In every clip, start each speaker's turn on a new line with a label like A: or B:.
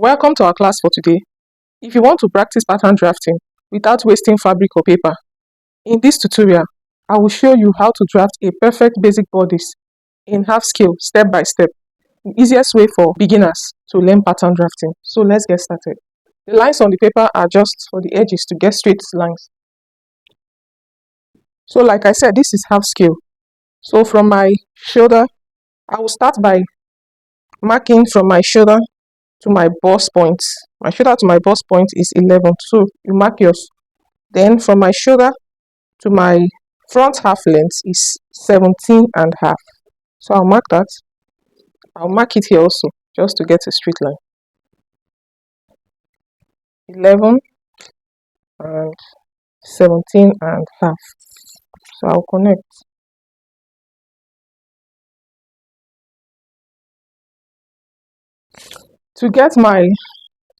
A: Welcome to our class for today. If you want to practice pattern drafting without wasting fabric or paper, in this tutorial, I will show you how to draft a perfect basic bodice in half scale step by step. The easiest way for beginners to learn pattern drafting. So let's get started. The lines on the paper are just for the edges to get straight lines. So like I said, this is half scale. So from my shoulder, I will start by marking from my shoulder to my bust point. My shoulder to my bust point is 11. So you mark yours. Then from my shoulder to my front half length is 17 and half. So I'll mark that. I'll mark it here also, just to get a straight line. 11 and 17 and half. So I'll connect. To get my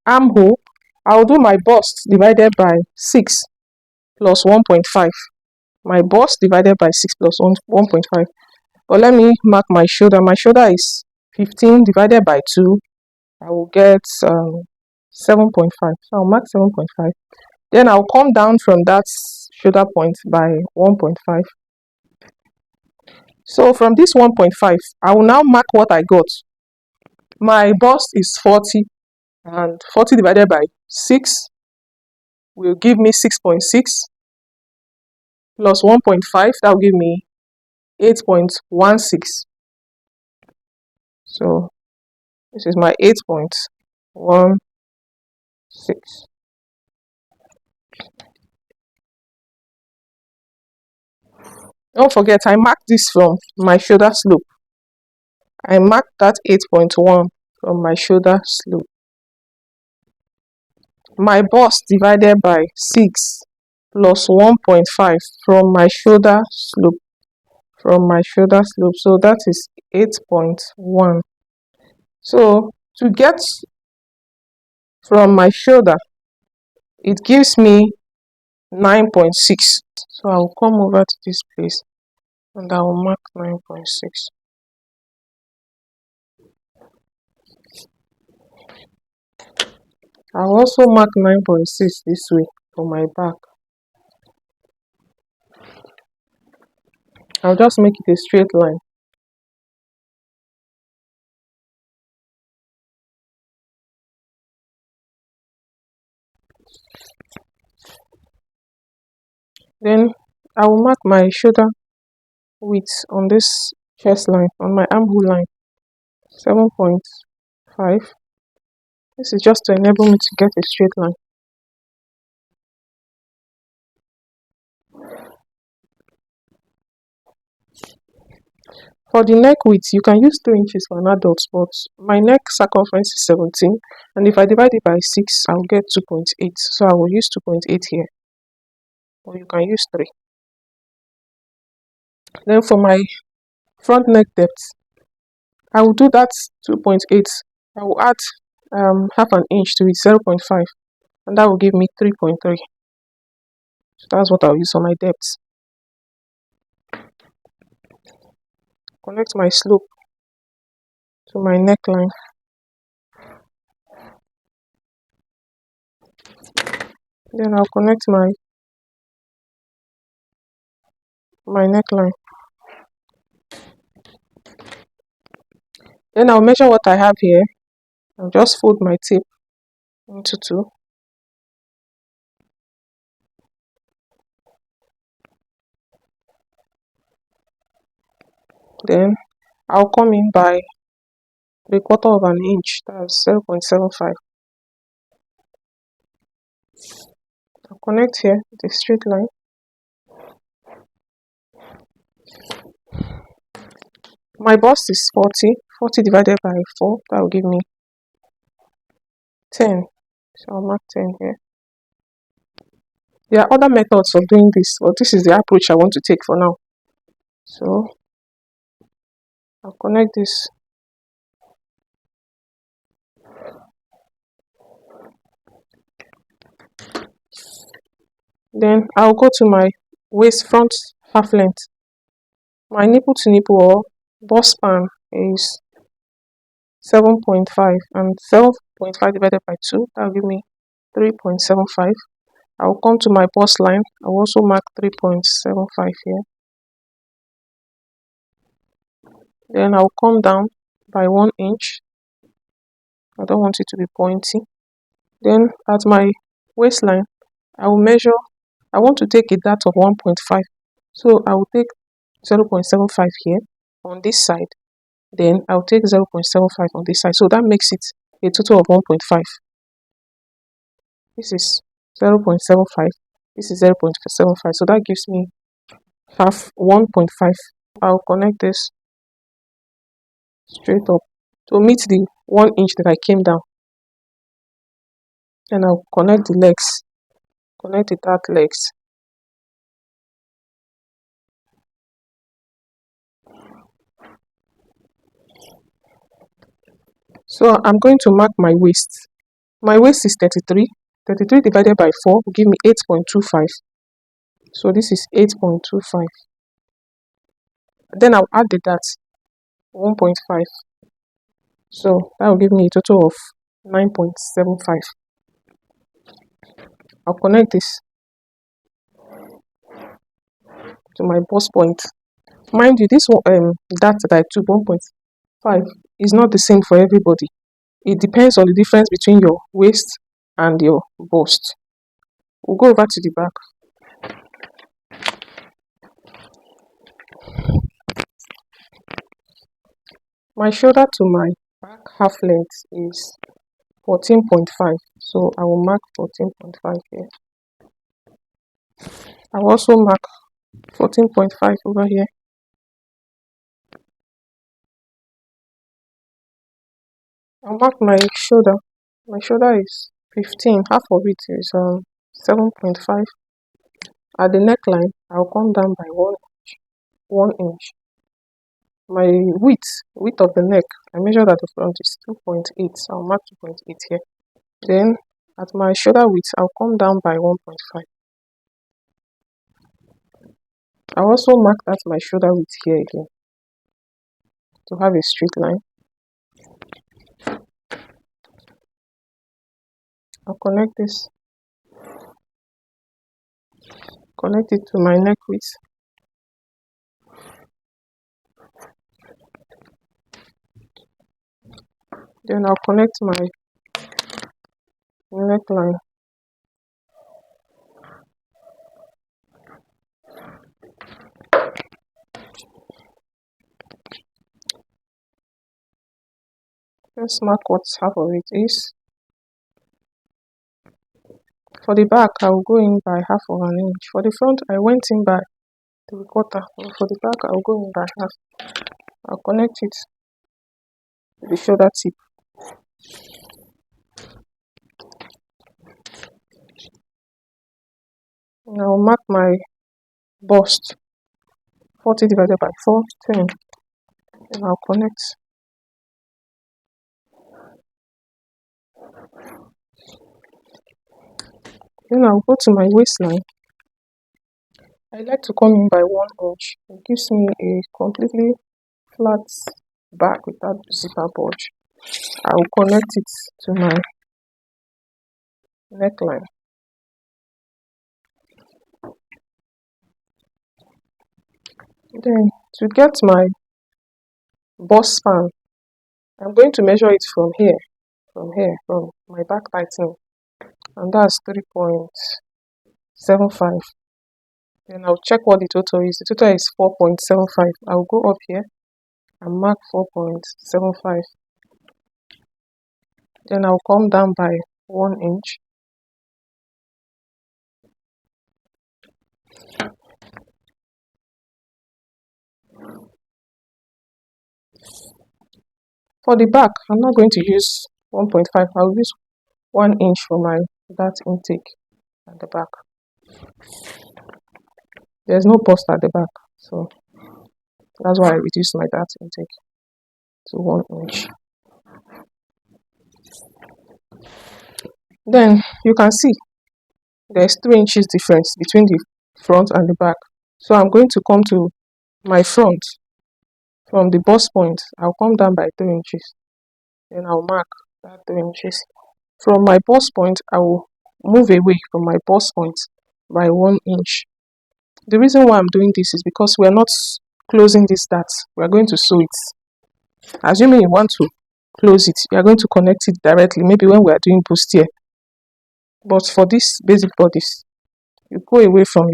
A: armhole, I'll do my bust divided by 6 plus 1.5. My bust divided by 6 plus 1.5. But let me mark my shoulder. My shoulder is 15 divided by 2. I will get 7.5. So I'll mark 7.5. Then I'll come down from that shoulder point by 1.5. So from this 1.5, I will now mark what I got. My bust is 40, and 40 divided by 6 will give me 6.6 plus 1.5, that will give me 8.16. So this is my 8.16. Don't forget, I marked this from my shoulder slope. I marked that 8.1 from my shoulder slope. My bust divided by 6 plus 1.5 from my shoulder slope. So that is 8.1. So to get from my shoulder, it gives me 9.6. So I'll come over to this place and I will mark 9.6. I'll also mark 9.6 this way for my back. I'll just make it a straight line. Then I will mark my shoulder width on this chest line, on my armhole line, 7.5. This is just to enable me to get a straight line. For the neck width, you can use 2 inches for an adult, but my neck circumference is 17, and if I divide it by 6, I'll get 2.8. So I will use 2.8 here, or you can use 3. Then for my front neck depth, I will do that 2.8. I will add half an inch to it, 0.5, and that will give me 3.3. So that's what I'll use for my depth. Connect my slope to my neckline. Then I'll connect my neckline. Then I'll measure what I have here. I'll just fold my tape into 2. Then I'll come in by 3/4 of an inch, that's 0.75. I'll connect here with a straight line. My bust is 40. 40 divided by 4, that will give me 10. So I'll mark 10 here. There are other methods of doing this, but this is the approach I want to take for now. So I'll connect this. Then I'll go to my waist front half length. My nipple to nipple or bust span is 7.5, and 7.5 divided by 2, that will give me 3.75. I'll come to my bust line. I'll also mark 3.75 here. Then I'll come down by 1 inch. I don't want it to be pointy. Then at my waistline, I will measure, I want to take a dart of 1.5. So I will take 0.75 here on this side. Then I'll take 0.75 on this side. So that makes it a total of 1.5. This is 0.75. This is 0.75. So that gives me half 1.5. I'll connect this straight up to meet the 1 inch that I came down. Then I'll connect the legs, connect the dart legs. So I'm going to mark my waist. My waist is 33. 33 divided by 4 will give me 8.25. So this is 8.25. Then I'll add the dart, 1.5. So that will give me a total of 9.75. I'll connect this to my bust point. Mind you, this dart that I took, 1.5, is not the same for everybody. It depends on the difference between your waist and your bust. We'll go over to the back. My shoulder to my back half length is 14.5. So I will mark 14.5 here. I will also mark 14.5 over here. I'll mark my shoulder. My shoulder is 15. Half of it is 7.5. At the neckline, I'll come down by 1 inch. My width of the neck, I measured at the front is 2.8. So I'll mark 2.8 here. Then at my shoulder width, I'll come down by 1.5. I'll also mark that my shoulder width here again to have a straight line. I'll connect this, connect it to my neck width. Then I'll connect my neckline. Let's mark what half of it is. For the back, I will go in by half of an inch. For the front, I went in by 3/4. For the back, I'll go in by half. I'll connect it to the shoulder tip. And I'll mark my bust. 40 divided by 4, 10. And I'll connect. Then I'll go to my waistline. I like to come in by 1 inch. It gives me a completely flat back without zipper bulge. I'll connect it to my neckline. Then to get my bust span, I'm going to measure it from my back tightening, and that's 3.75. Then I'll check what the total is. The total is 4.75. I'll go up here and mark 4.75. Then I'll come down by 1 inch. For the back, I'm not going to use 1.5. I'll use 1 inch for my dart intake at the back. There's no bust at the back, so that's why I reduced my dart intake to 1 inch. Then you can see there's 2 inches difference between the front and the back. So I'm going to come to my front from the bust point. I'll come down by 3 inches. Then I'll mark that 3 inches. From my bust point, I will move away from my bust point by 1 inch. The reason why I'm doing this is because we are not closing this dart. We are going to sew it. Assuming you want to close it, you are going to connect it directly, maybe when we are doing bustier. But for this basic bodice, you move away from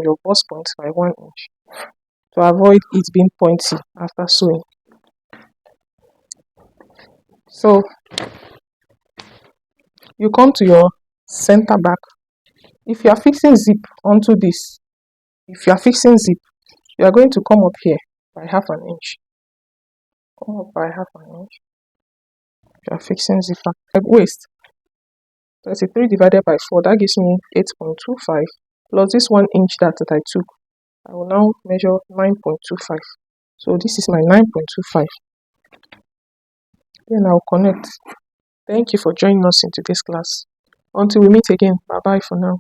A: your bust point by 1 inch to avoid it being pointy after sewing. So you come to your center back. If you are fixing zip onto this, you are going to come up here by half an inch. Come up by half an inch. You are fixing zipper. Waist 33 divided by 4, that gives me 8.25 plus this 1 inch that I took. I will now measure 9.25. So this is my 9.25. Then I'll connect. Thank you for joining us in today's class. Until we meet again, bye bye for now.